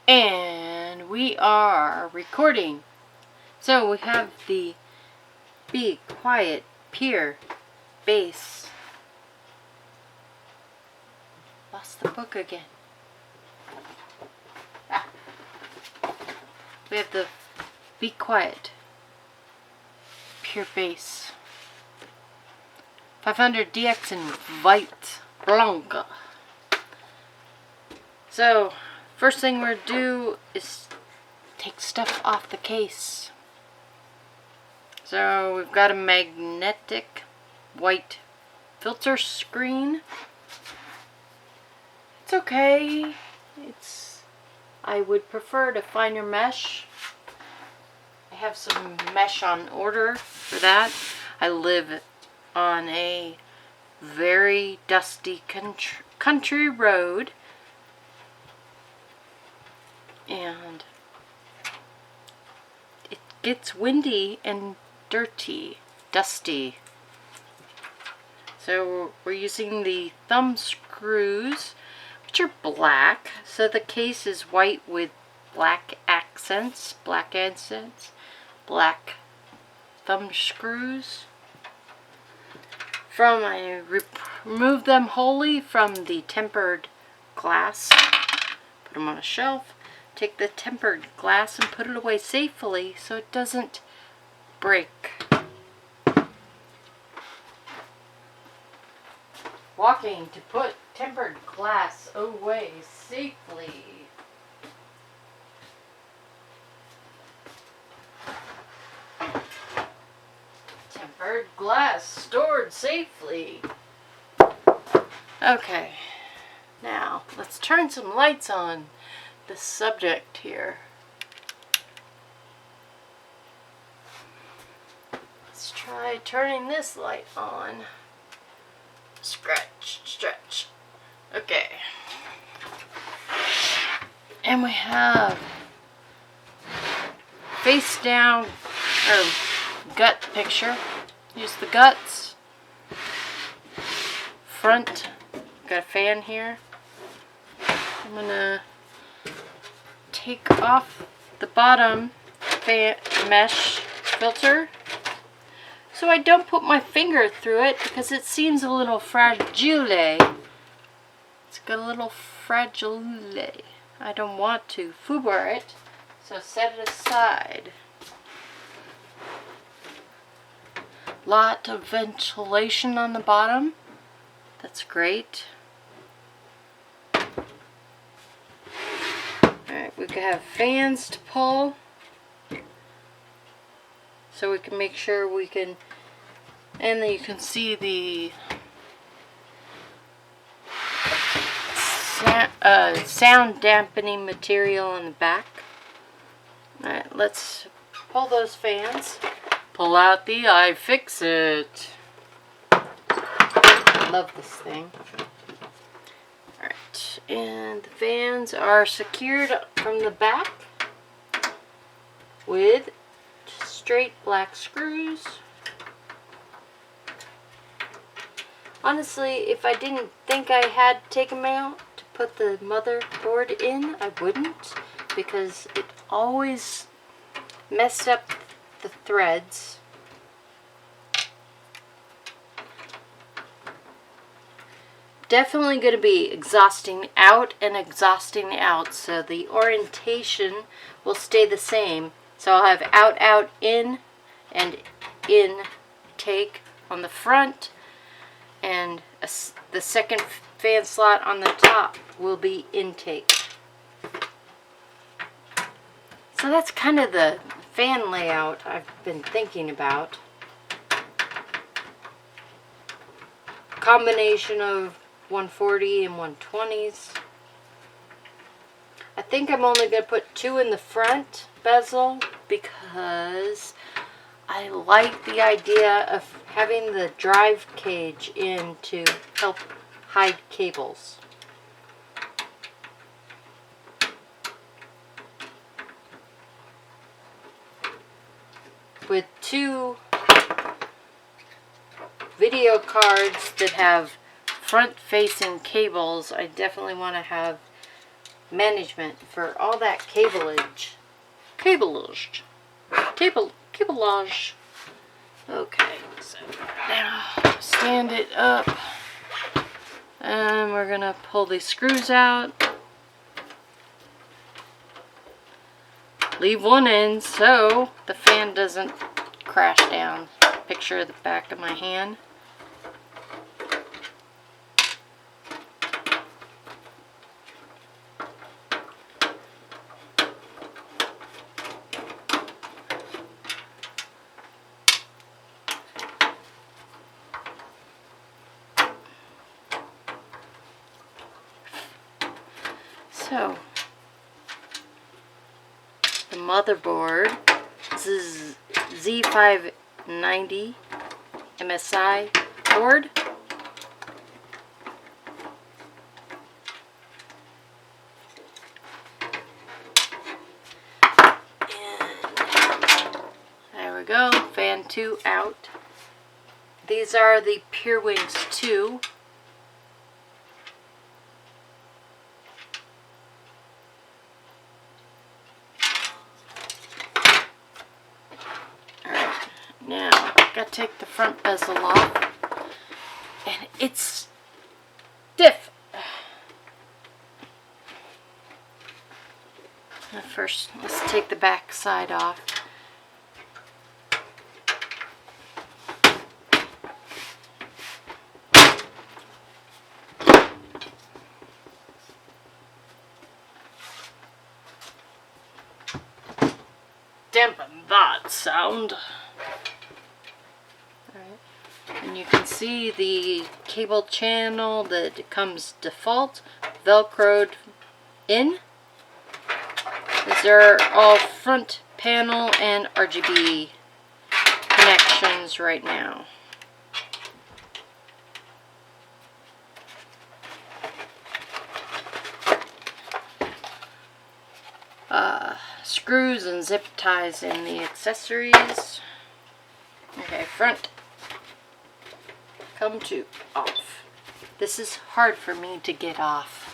And we are recording. So we have the Be Quiet Peer base. Lost the book again. We have the Be Quiet Peer base. 500 DX in white Blanca. So first thing we're do is take stuff off the case. So we've got a magnetic white filter screen. It's okay. I would prefer to finer mesh. I have some mesh on order for that. I live on a very dusty country road. And it gets windy and dusty. So we're using the thumb screws, which are black. So the case is white with black accents, black thumb screws. I remove them wholly from the tempered glass, put them on a shelf. Take the tempered glass and put it away safely so it doesn't break. Walking to put tempered glass away safely. Tempered glass stored safely. Okay, now let's turn some lights on the subject here. Let's try turning this light on. Stretch. Okay. And we have face down or gut picture. Use the guts. Front. Got a fan here. I'm gonna take off the bottom mesh filter so I don't put my finger through it because it seems a little fragile. It's got a little fragile. I don't want to FUBAR it, so set it aside. Lot of ventilation on the bottom. That's great. Alright, we can have fans to pull so we can make sure we can, and then you can see the sound dampening material on the back. Alright, let's pull those fans. Pull out the iFixit. Love this thing. Alright, and the fans are secured from the back with straight black screws. Honestly, if I didn't think I had to take them out to put the motherboard in, I wouldn't, because it always messed up the threads. Definitely going to be exhausting out and exhausting out, so the orientation will stay the same. So I'll have out, in, and intake on the front, and the second fan slot on the top will be intake. So that's kind of the fan layout I've been thinking about. Combination of 140 and 120s. I think I'm only going to put 2 in the front bezel because I like the idea of having the drive cage in to help hide cables. With 2 video cards that have front-facing cables, I definitely want to have management for all that cableage. Cableage. Okay, so now stand it up. And we're going to pull these screws out. Leave one in so the fan doesn't crash down. Picture the back of my hand. So, the motherboard, this is Z590 MSI board. And there we go, fan 2 out. These are the Pure Wings 2. Now, gotta take the front bezel off, and it's stiff. Now first, let's take the back side off. Dampen that sound. And you can see the cable channel that it comes default, velcroed in. These are all front panel and RGB connections right now. Screws and zip ties in the accessories. Okay, front. Come to off. This is hard for me to get off.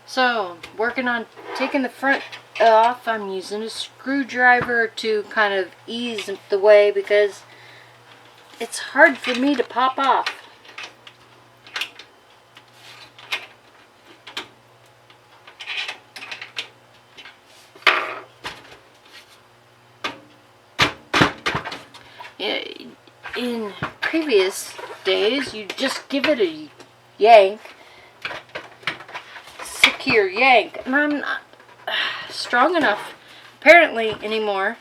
So, working on taking the front off, I'm using a screwdriver to kind of ease the way because it's hard for me to pop off. In previous days, you just give it a yank. Secure yank, and I'm not strong enough apparently anymore.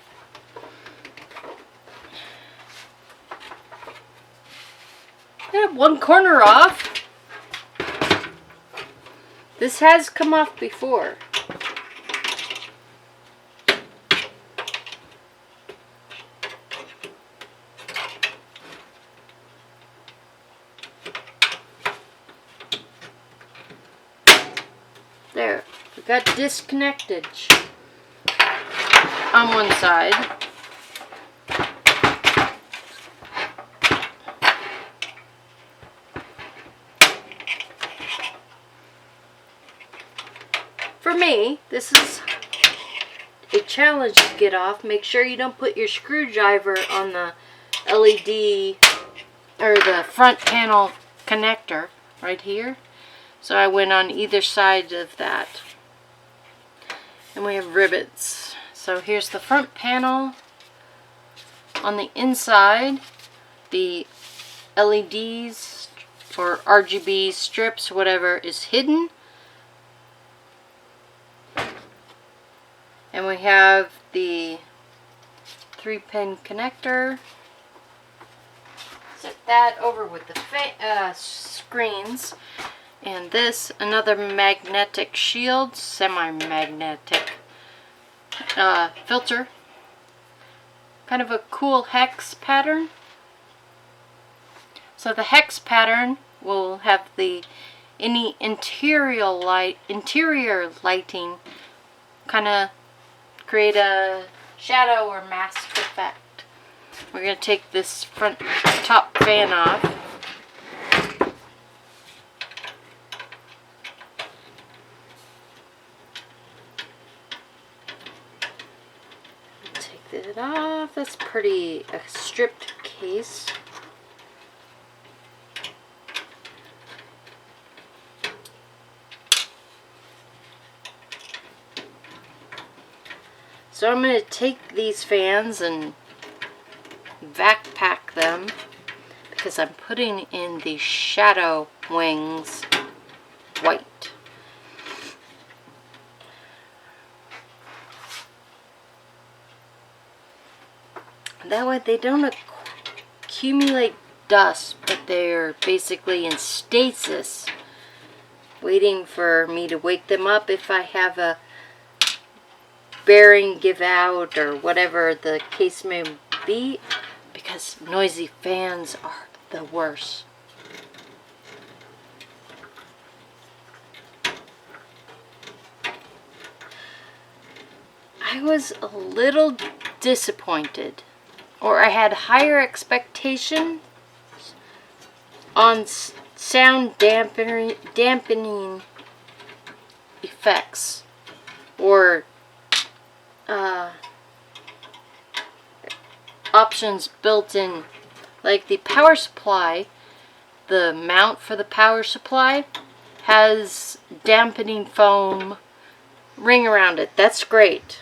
I have one corner off. This has come off before. There, we got disconnected on one side. For me, this is a challenge to get off. Make sure you don't put your screwdriver on the LED or the front panel connector right here. So I went on either side of that. And we have rivets. So here's the front panel. On the inside, the LEDs for RGB strips, whatever, is hidden. And we have the 3-pin connector. Set that over with the screens. And this, another magnetic shield, semi-magnetic filter. kind of a cool hex pattern. So the hex pattern will have any interior lighting kind of create a shadow or mask effect. We're going to take this top fan off. Take it off. That's a stripped case. So I'm going to take these fans and vac pack them because I'm putting in the shadow wings white. That way they don't accumulate dust, but they're basically in stasis, waiting for me to wake them up if I have a bearing give out or whatever the case may be, because noisy fans are the worst. I was a little disappointed, or I had higher expectations on sound dampening effects, or options built in, like the power supply. The mount for the power supply has dampening foam ring around it. That's great.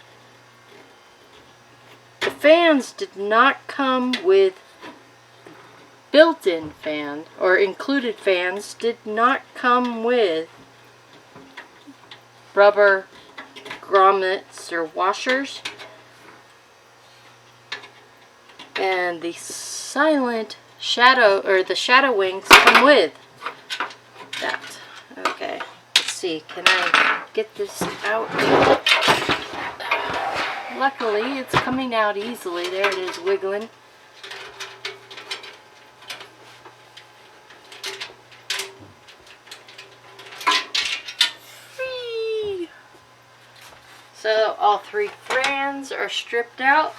The fans did not come with built-in fan, or included fans did not come with rubber grommets or washers, and the silent shadow, or the shadow wings, come with that. Okay, let's see, can I get this out? Luckily it's coming out easily. There it is, wiggling. So all three fans are stripped out.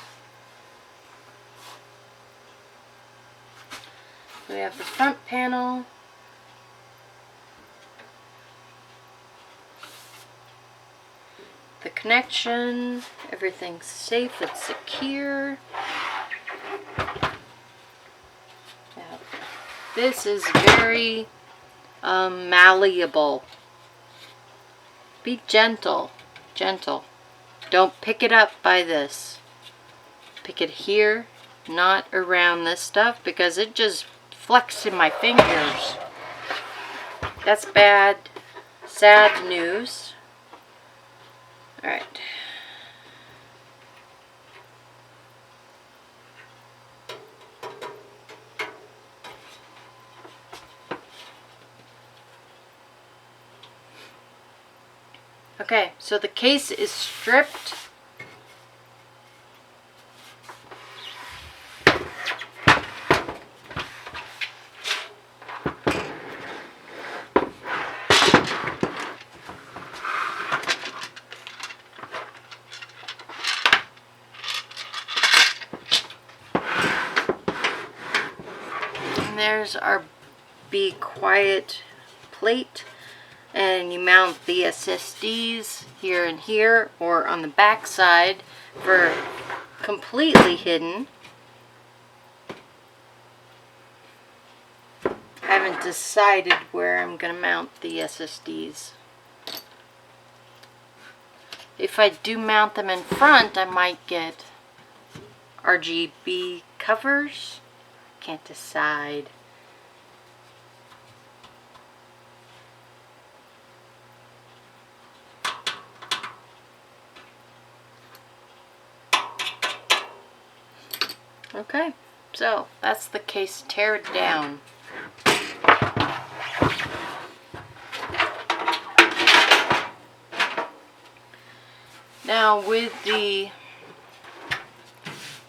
We have the front panel, the connection, everything's safe and secure. Now, this is very malleable. Be gentle. Gentle. Don't pick it up by this. Pick it here, not around this stuff, because it just flexed in my fingers. That's bad, sad news. Alright. Okay, so the case is stripped. And there's our Be Quiet plate. And you mount the SSDs here and here, or on the back side for completely hidden. I haven't decided where I'm going to mount the SSDs. If I do mount them in front, I might get RGB covers. Can't decide. Okay, so that's the case teared down. Now with the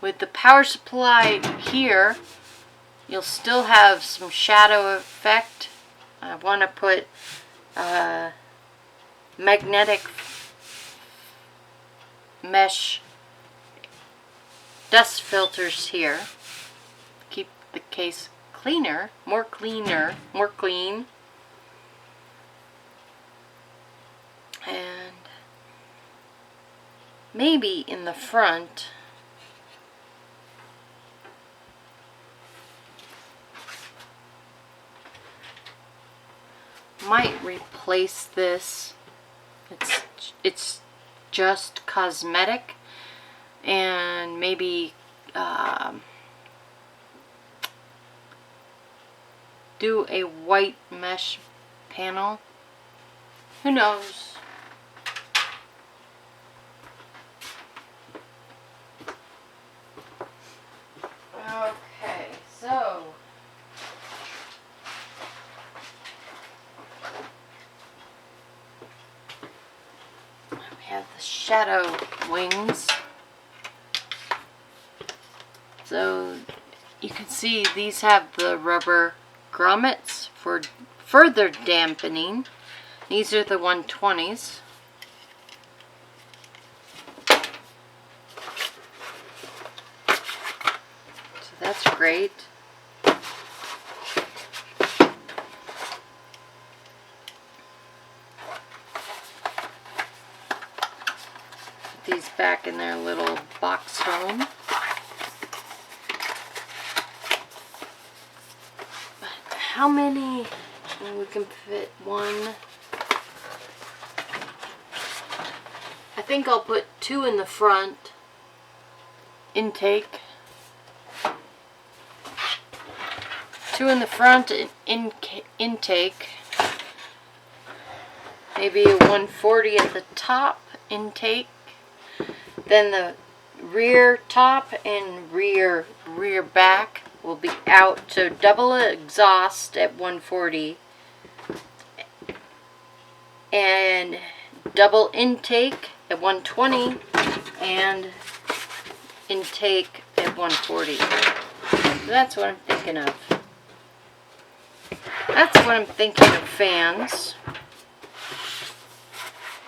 with the power supply here, you'll still have some shadow effect. I want to put magnetic mesh dust filters here. Keep the case cleaner, more clean. And maybe in the front, might replace this. It's just cosmetic, and maybe do a white mesh panel. Who knows? Okay, so we have the shadow wings. So you can see these have the rubber grommets for further dampening. These are the 120s. So that's great. Put these back in their little box home. How many? We can fit one. I think I'll put 2 in the front intake. 2 in the front intake. Maybe a 140 at the top intake. Then the rear top and rear back will be out, so double exhaust at 140 and double intake at 120 and intake at 140. So that's what I'm thinking of. That's what I'm thinking of, fans.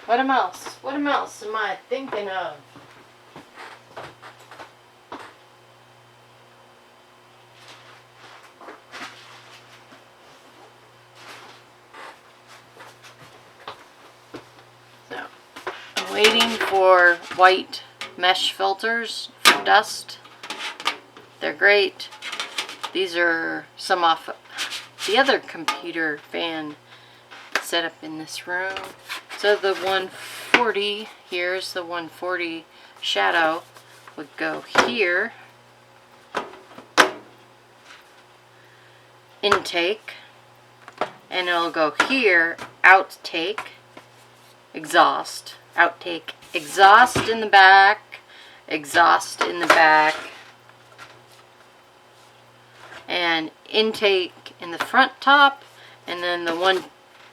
What else? What else am I thinking of? Waiting for white mesh filters for dust. They're great. These are some off the other computer fan set up in this room. So the 140, here's the 140 shadow, would go here. Intake. And it'll go here, outtake, exhaust. Outtake, exhaust in the back, exhaust in the back, and intake in the front top, and then the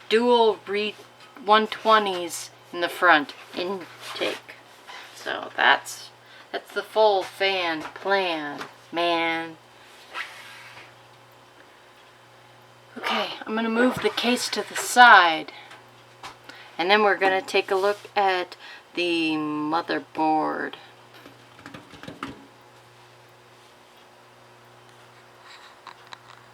dual 120s in the front intake. So that's the full fan plan, man. Okay, I'm gonna move the case to the side. And then we're going to take a look at the motherboard.